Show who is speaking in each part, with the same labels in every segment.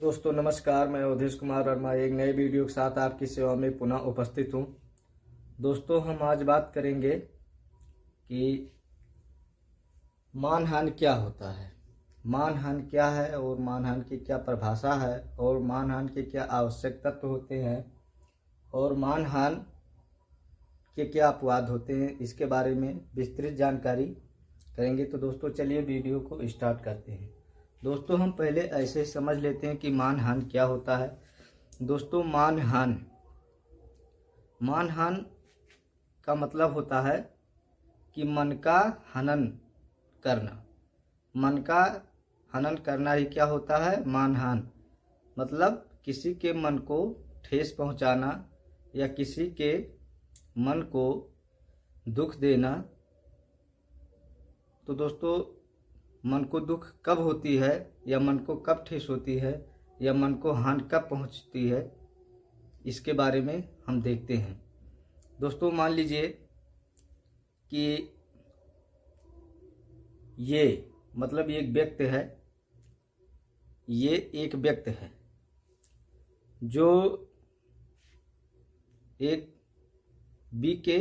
Speaker 1: दोस्तों नमस्कार, मैं अवधेश कुमार वर्मा एक नए वीडियो के साथ आपकी सेवा में पुनः उपस्थित हूं। दोस्तों हम आज बात करेंगे कि मानहानि क्या होता है, मानहानि क्या है और मानहानि की क्या परिभाषा है और मानहानि के क्या आवश्यक तत्व होते हैं और मानहानि के क्या अपवाद होते हैं, इसके बारे में विस्तृत जानकारी करेंगे। तो दोस्तों चलिए वीडियो को स्टार्ट करते हैं। दोस्तों हम पहले ऐसे समझ लेते हैं कि मानहानि क्या होता है। दोस्तों मानहानि का मतलब होता है कि मन का हनन करना। मन का हनन करना ही क्या होता है, मानहानि। मतलब किसी के मन को ठेस पहुंचाना या किसी के मन को दुख देना। तो दोस्तों मन को दुख कब होती है या मन को कब ठेस होती है या मन को हानि कब पहुंचती है, इसके बारे में हम देखते हैं। दोस्तों मान लीजिए कि ये मतलब एक व्यक्ति है, ये एक व्यक्ति है जो एक बी के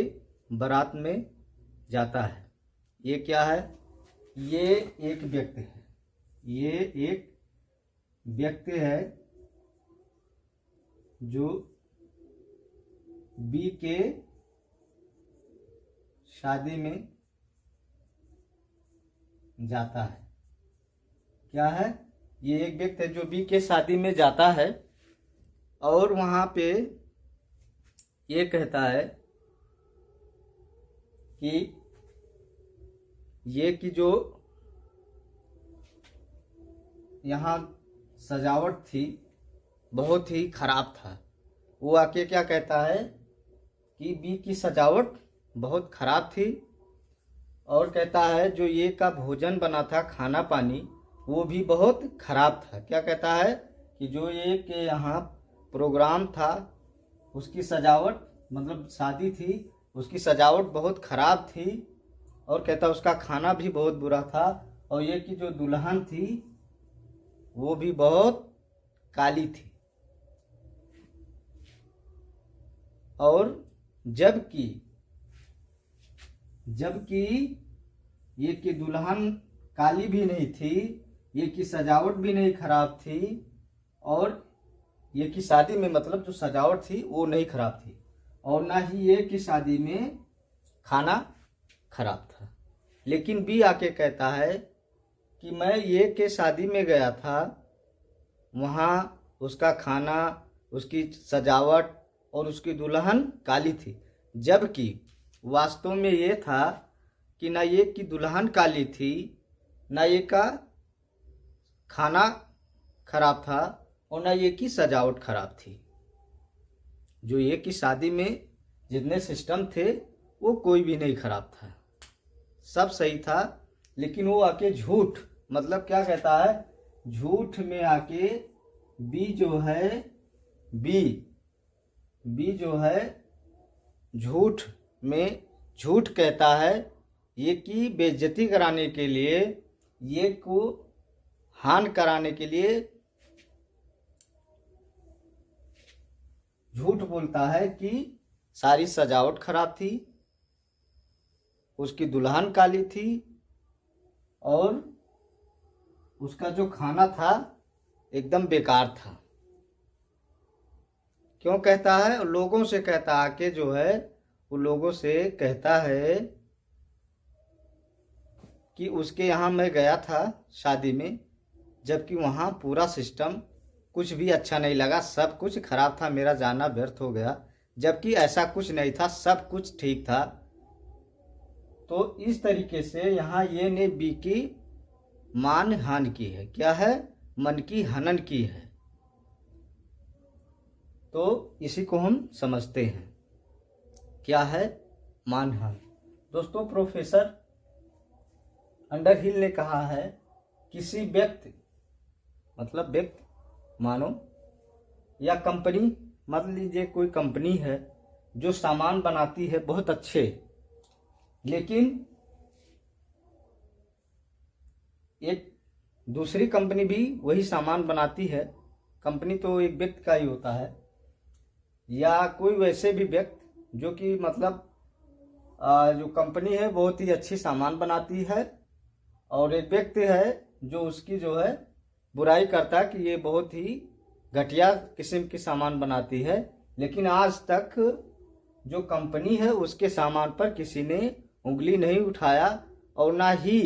Speaker 1: बारात में जाता है। ये क्या है, ये एक व्यक्ति है, ये एक व्यक्ति है जो बी के शादी में जाता है। क्या है, ये एक व्यक्ति है जो बी के शादी में जाता है और वहां पे ये कहता है कि ये कि जो यहाँ सजावट थी बहुत ही खराब था। वो आके क्या कहता है कि बी की सजावट बहुत खराब थी और कहता है जो ये का भोजन बना था, खाना पानी, वो भी बहुत खराब था। क्या कहता है कि जो ये के यहाँ प्रोग्राम था उसकी सजावट, मतलब शादी थी, उसकी सजावट बहुत खराब थी और कहता उसका खाना भी बहुत बुरा था और ये कि जो दुल्हन थी वो भी बहुत काली थी। और जबकि ये कि दुल्हन काली भी नहीं थी, ये की सजावट भी नहीं खराब थी और ये की शादी में मतलब जो सजावट थी वो नहीं खराब थी और ना ही ये की शादी में खाना खराब था। लेकिन बी आके कहता है कि मैं ये के शादी में गया था, वहाँ उसका खाना, उसकी सजावट और उसकी दुल्हन काली थी, जबकि वास्तव में ये था कि ना ये की दुल्हन काली थी, ना ये का खाना खराब था और ना ये की सजावट खराब थी। जो ये की शादी में जितने सिस्टम थे वो कोई भी नहीं खराब था, सब सही था। लेकिन वो आके झूठ, मतलब क्या कहता है, झूठ में आके बी जो है, बी जो है झूठ में झूठ कहता है, ये की बेइज्जती कराने के लिए, ये को हानि कराने के लिए झूठ बोलता है कि सारी सजावट खराब थी, उसकी दुल्हन काली थी और उसका जो खाना था एकदम बेकार था। क्यों कहता है, लोगों से कहता आके जो है, वो लोगों से कहता है कि उसके यहाँ मैं गया था शादी में, जबकि वहाँ पूरा सिस्टम कुछ भी अच्छा नहीं लगा, सब कुछ खराब था, मेरा जाना व्यर्थ हो गया। जबकि ऐसा कुछ नहीं था, सब कुछ ठीक था। तो इस तरीके से यहाँ ये ने बी की मान हानि की है। क्या है, मन की हनन की है। तो इसी को हम समझते हैं क्या है मानहानि। दोस्तों प्रोफेसर अंडरहिल ने कहा है, किसी व्यक्ति, मतलब व्यक्ति मानो या कंपनी, मान लीजिए कोई कंपनी है जो सामान बनाती है बहुत अच्छे, लेकिन एक दूसरी कंपनी भी वही सामान बनाती है कंपनी तो एक व्यक्ति का ही होता है, या कोई वैसे भी व्यक्ति जो कि मतलब जो कंपनी है बहुत ही अच्छी सामान बनाती है, और एक व्यक्ति है जो उसकी जो है बुराई करता है कि ये बहुत ही घटिया किस्म की सामान बनाती है, लेकिन आज तक जो कंपनी है उसके सामान पर किसी ने उंगली नहीं उठाया, और ना ही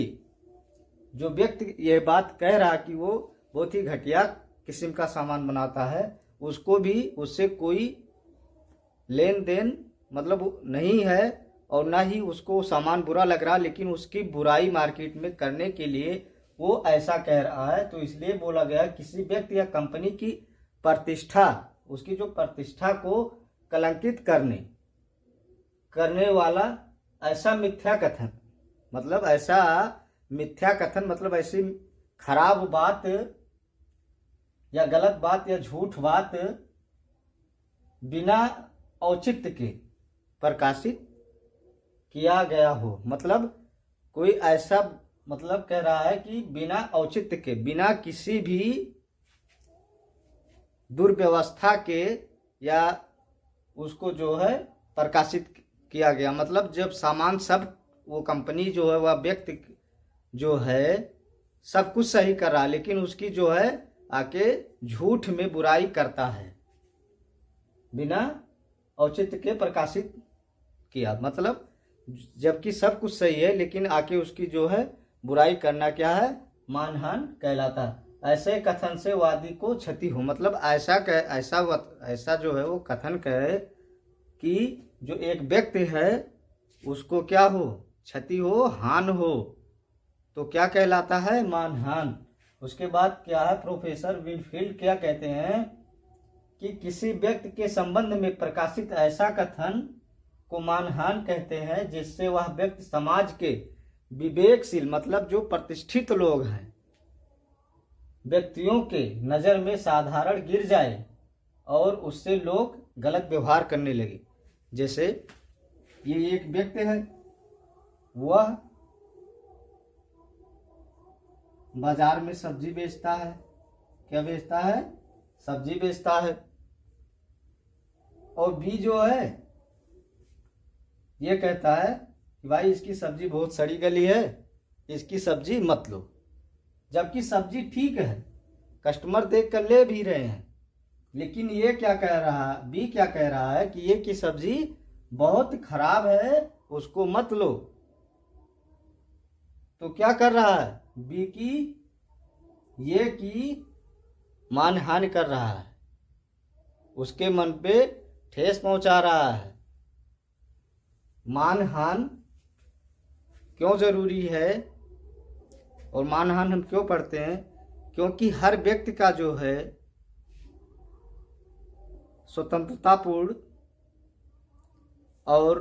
Speaker 1: जो व्यक्ति ये बात कह रहा कि वो बहुत ही घटिया किस्म का सामान बनाता है, उसको भी उससे कोई लेन देन मतलब नहीं है, और ना ही उसको सामान बुरा लग रहा, लेकिन उसकी बुराई मार्केट में करने के लिए वो ऐसा कह रहा है। तो इसलिए बोला गया किसी व्यक्ति या कंपनी की प्रतिष्ठा, उसकी जो प्रतिष्ठा को कलंकित करने वाला ऐसा मिथ्या कथन, मतलब ऐसा मिथ्या कथन मतलब ऐसी खराब बात या गलत बात या झूठ बात बिना औचित्य के प्रकाशित किया गया हो। मतलब कोई ऐसा मतलब कह रहा है कि बिना औचित्य के, बिना किसी भी दुर्व्यवस्था के या उसको जो है प्रकाशित किया गया। मतलब जब सामान सब वो कंपनी जो है वह व्यक्ति जो है सब कुछ सही कर रहा है, लेकिन उसकी जो है आके झूठ में बुराई करता है बिना औचित्य के प्रकाशित किया। मतलब जबकि सब कुछ सही है लेकिन आके उसकी जो है बुराई करना क्या है, मानहान कहलाता है। ऐसे कथन से वादी को क्षति हो, मतलब ऐसा जो है वो कथन कहे कि जो एक व्यक्ति है उसको क्या हो, क्षति हो, हान हो, तो क्या कहलाता है, मानहान। उसके बाद क्या है, प्रोफेसर विनफील्ड क्या कहते हैं कि किसी व्यक्ति के संबंध में प्रकाशित ऐसा कथन को मानहान कहते हैं जिससे वह व्यक्ति समाज के विवेकशील मतलब जो प्रतिष्ठित लोग हैं व्यक्तियों के नजर में साधारण गिर जाए और उससे लोग गलत व्यवहार करने लगे। जैसे ये एक व्यक्ति है, वह बाजार में सब्जी बेचता है। क्या बेचता है, सब्जी बेचता है। और बी जो है ये कहता है कि भाई इसकी सब्जी बहुत सड़ी गली है, इसकी सब्जी मत लो। जबकि सब्जी ठीक है, कस्टमर देख कर ले भी रहे हैं, लेकिन ये क्या कह रहा है, बी क्या कह रहा है कि ये की सब्जी बहुत खराब है, उसको मत लो। तो क्या कर रहा है, बी की ये की मानहानि कर रहा है, उसके मन पे ठेस पहुंचा रहा है। मानहान क्यों जरूरी है और मानहान हम क्यों पढ़ते हैं, क्योंकि हर व्यक्ति का जो है स्वतंत्रतापूर्ण और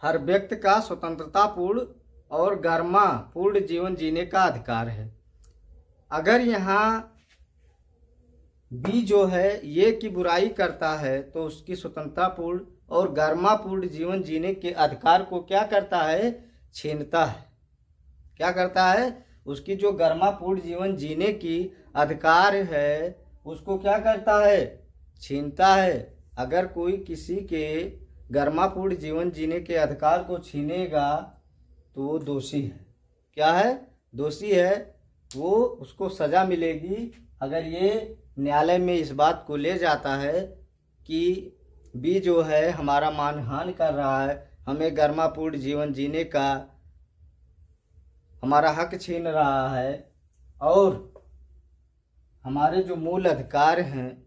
Speaker 1: हर व्यक्ति का स्वतंत्रतापूर्ण और गरिमा पूर्ण जीवन जीने का अधिकार है। अगर यहाँ बी जो है ये की बुराई करता है तो उसकी स्वतंत्रतापूर्ण और गरिमापूर्ण जीवन जीने के अधिकार को क्या करता है, छीनता है। क्या करता है, उसकी जो गरिमापूर्ण जीवन जीने की अधिकार है उसको क्या करता है, छीनता है। अगर कोई किसी के गरिमापूर्ण जीवन जीने के अधिकार को छीनेगा तो वो दोषी है। क्या है, दोषी है, वो उसको सजा मिलेगी। अगर ये न्यायालय में इस बात को ले जाता है कि बी जो है हमारा मानहानि कर रहा है, हमें गरिमापूर्ण जीवन जीने का हमारा हक छीन रहा है और हमारे जो मूल अधिकार हैं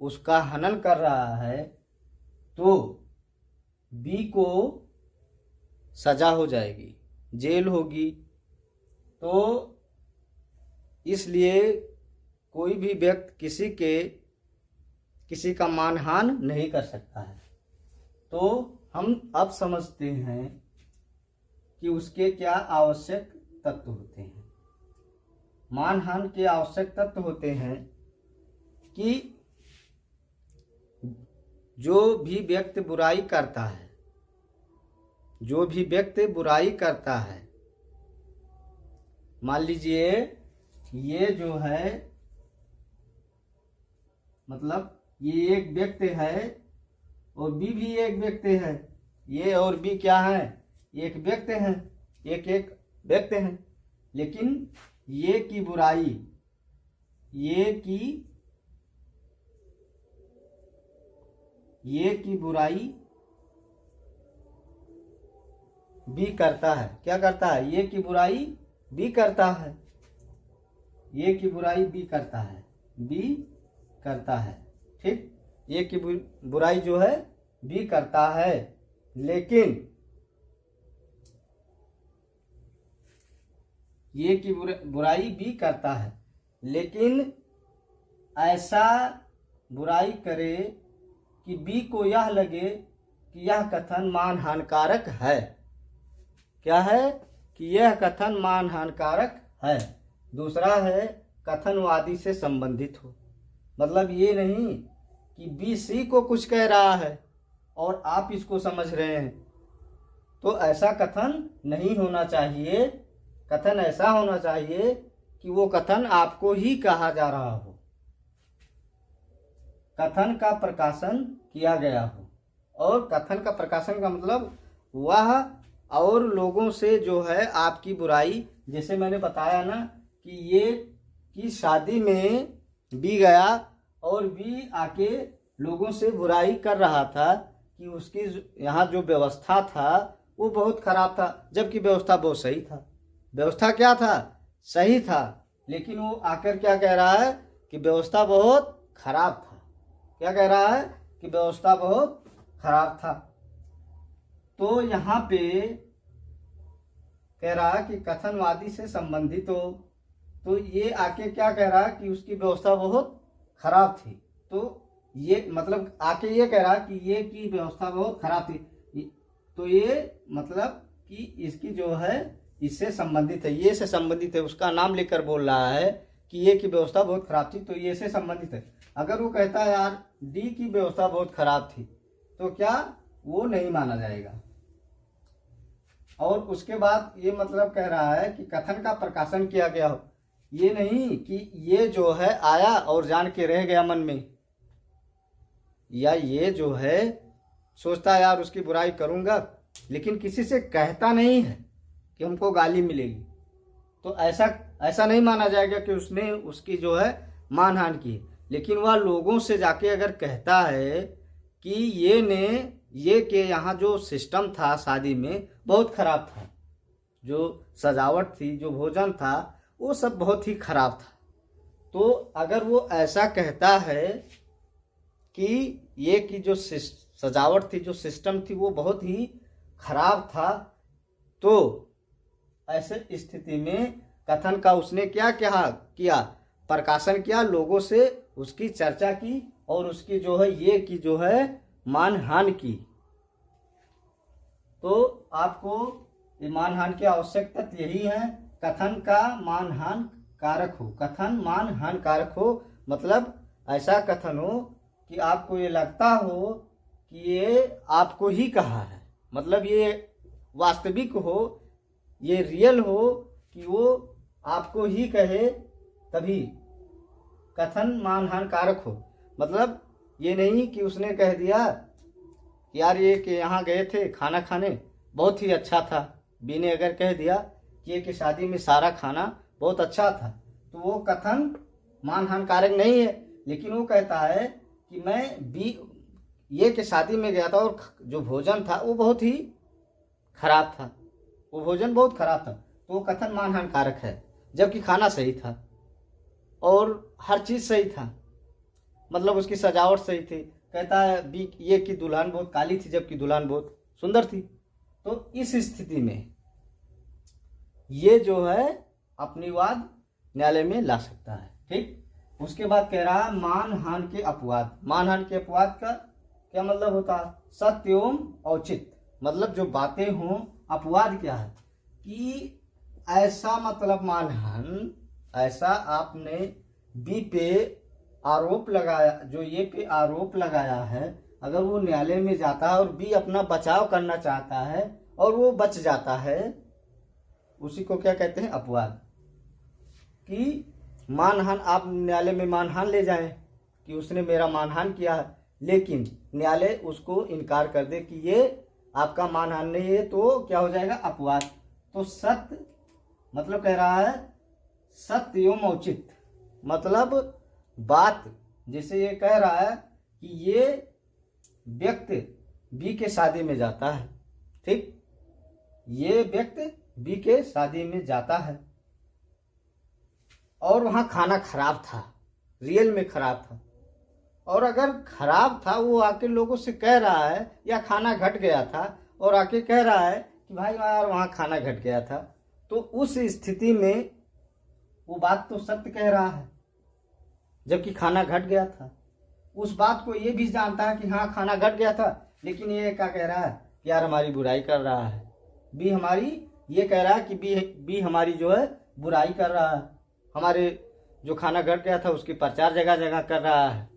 Speaker 1: उसका हनन कर रहा है, तो बी को सजा हो जाएगी, जेल होगी। तो इसलिए कोई भी व्यक्ति किसी का मानहान नहीं कर सकता है। तो हम अब समझते हैं कि उसके क्या आवश्यक तत्व होते हैं। मानहान के आवश्यक तत्व होते हैं कि जो भी व्यक्ति बुराई करता है, जो भी व्यक्ति बुराई करता है, मान लीजिए ये जो है मतलब ये एक व्यक्ति है और बी भी एक व्यक्ति है। ये और बी क्या है? एक व्यक्ति हैं, एक एक व्यक्ति हैं। लेकिन ये की बुराई, ये की बुराई बी करता है। क्या करता है? ये की बुराई बी करता है। ये की बुराई बी करता है, बी करता है। ठीक, ये की बुराई जो है बी करता है। लेकिन ये की बुराई बी करता है, लेकिन ऐसा बुराई करे कि बी को यह लगे कि यह कथन मानहानिकारक है। क्या है? कि यह कथन मानहानिकारक है। दूसरा है कथनवादी से संबंधित हो। मतलब ये नहीं कि बी सी को कुछ कह रहा है और आप इसको समझ रहे हैं, तो ऐसा कथन नहीं होना चाहिए। कथन ऐसा होना चाहिए कि वो कथन आपको ही कहा जा रहा हो, कथन का प्रकाशन किया गया हो। और कथन का प्रकाशन का मतलब वह और लोगों से जो है आपकी बुराई, जैसे मैंने बताया ना कि ये की शादी में बी गया और बी आके लोगों से बुराई कर रहा था कि उसकी यहाँ जो व्यवस्था था वो बहुत खराब था, जबकि व्यवस्था बहुत सही था। व्यवस्था क्या था? सही था। लेकिन वो आकर क्या कह रहा है कि व्यवस्था बहुत खराब था। क्या कह रहा है? कि व्यवस्था बहुत खराब था। तो यहाँ पे कह रहा है कि कथनवादी से संबंधित हो, तो ये आके क्या कह रहा है कि उसकी व्यवस्था बहुत खराब थी। तो ये मतलब आके ये कह रहा है कि ये की व्यवस्था बहुत खराब थी। तो ये मतलब कि इसकी जो है इससे संबंधित है, ये से संबंधित है। उसका नाम लेकर बोल रहा है कि ये की व्यवस्था बहुत खराब थी, तो ये से संबंधित है। अगर वो कहता है यार डी की व्यवस्था बहुत खराब थी, तो क्या वो नहीं माना जाएगा। और उसके बाद ये मतलब कह रहा है कि कथन का प्रकाशन किया गया हो। ये नहीं कि ये जो है आया और जान के रह गया मन में, या ये जो है सोचता है यार उसकी बुराई करूंगा, लेकिन किसी से कहता नहीं है कि हमको गाली मिलेगी, तो ऐसा नहीं माना जाएगा कि उसने उसकी जो है मानहानि की। लेकिन वह लोगों से जाके अगर कहता है कि ये के यहाँ जो सिस्टम था शादी में बहुत खराब था, जो सजावट थी, जो भोजन था, वो सब बहुत ही खराब था। तो अगर वो ऐसा कहता है कि ये की जो सजावट थी, जो सिस्टम थी, वो बहुत ही खराब था, तो ऐसे स्थिति में कथन का उसने क्या किया? प्रकाशन किया, लोगों से उसकी चर्चा की और उसकी जो है ये की जो है मानहानि की। तो आपको ये मानहानि की आवश्यक तथ्य यही है, कथन का मानहानि कारक हो। कथन मानहानि कारक हो मतलब ऐसा कथन हो कि आपको ये लगता हो कि ये आपको ही कहा है, मतलब ये वास्तविक हो, ये रियल हो कि वो आपको ही कहे, तभी कथन मानहानि कारक हो। मतलब ये नहीं कि उसने कह दिया यार ये कि यहाँ गए थे खाना खाने, बहुत ही अच्छा था। बी ने अगर कह दिया कि ये कि शादी में सारा खाना बहुत अच्छा था, तो वो कथन मानहानि कारक नहीं है। लेकिन वो कहता है कि मैं बी ये कि शादी में गया था और जो भोजन था वो बहुत ही खराब था, वो भोजन बहुत खराब था, तो वो कथन मानहानि कारक है। जबकि खाना सही था और हर चीज़ सही था, मतलब उसकी सजावट सही थी। कहता है बी ये की दुल्हन बहुत काली थी, जबकि दुल्हन बहुत सुंदर थी। तो इस स्थिति में ये जो है अपनी वाद न्यायालय में ला सकता है। ठीक, उसके बाद कह रहा है मानहानि के अपवाद। मानहानि के अपवाद का क्या मतलब होता है? सत्य एवं औचित्य, मतलब जो बातें हों। अपवाद क्या है? कि ऐसा मतलब मानहानि, ऐसा आपने बी पे आरोप लगाया, जो ये पे आरोप लगाया है, अगर वो न्यायालय में जाता है और बी अपना बचाव करना चाहता है और वो बच जाता है, उसी को क्या कहते हैं? अपवाद। कि मानहान, आप न्यायालय में मानहान ले जाएं कि उसने मेरा मानहान किया है, लेकिन न्यायालय उसको इनकार कर दे कि ये आपका मानहान नहीं है, तो क्या हो जाएगा? अपवाद। तो सत्य मतलब कह रहा है सत्य एवं औचित, मतलब बात जैसे ये कह रहा है कि ये व्यक्ति बी के शादी में जाता है, ठीक, ये व्यक्ति बी के शादी में जाता है और वहां खाना खराब था, रियल में खराब था, और अगर खराब था वो आके लोगों से कह रहा है, या खाना घट गया था और आके कह रहा है कि भाई यार वहां खाना घट गया था, तो उस स्थिति में वो बात तो सत्य कह रहा है जबकि खाना घट गया था। उस बात को ये भी जानता है कि हाँ खाना घट गया था, लेकिन ये क्या कह रहा है कि यार हमारी बुराई कर रहा है, बी हमारी, ये कह रहा है कि बी हमारी जो है बुराई कर रहा है, हमारे जो खाना घट गया था उसकी प्रचार जगह जगह कर रहा है।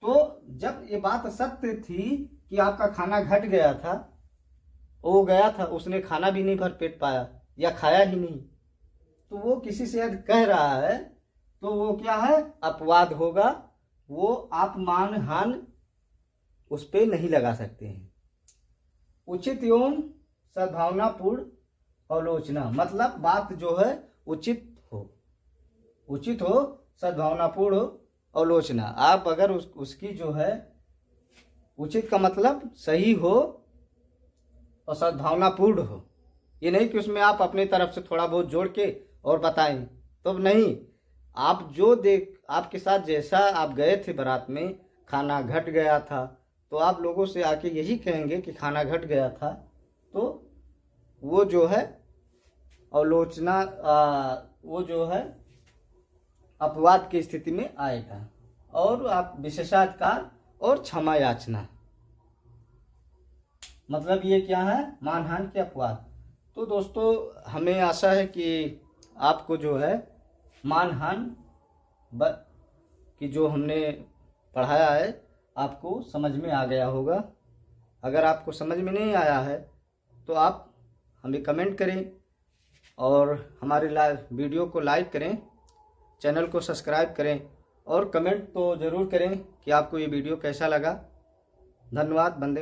Speaker 1: तो जब ये बात सत्य थी कि आपका खाना घट गया था, वो गया था, उसने खाना भी नहीं भर पेट पाया या खाया ही नहीं, तो वो किसी से यदि कह रहा है तो वो क्या है? अपवाद होगा, वो आप मानहान उस पे नहीं लगा सकते हैं। उचित एवं सद्भावनापूर्ण आलोचना, मतलब बात जो है उचित हो सद्भावनापूर्ण हो आलोचना। आप अगर उसकी जो है, उचित का मतलब सही हो और सद्भावनापूर्ण हो, ये नहीं कि उसमें आप अपने तरफ से थोड़ा बहुत जोड़ के और बताएं, तो नहीं, आप जो आपके साथ जैसा आप गए थे बारात में, खाना घट गया था, तो आप लोगों से आके यही कहेंगे कि खाना घट गया था, तो वो जो है आलोचना, वो जो है अपवाद की स्थिति में आएगा। और आप विशेषाधिकार और क्षमा याचना, मतलब ये क्या है? मानहानि के अपवाद। तो दोस्तों हमें आशा है कि आपको जो है मानहानि कि जो हमने पढ़ाया है आपको समझ में आ गया होगा। अगर आपको समझ में नहीं आया है तो आप हमें कमेंट करें और हमारे वीडियो को लाइक करें, चैनल को सब्सक्राइब करें और कमेंट तो ज़रूर करें कि आपको ये वीडियो कैसा लगा। धन्यवाद। बंदे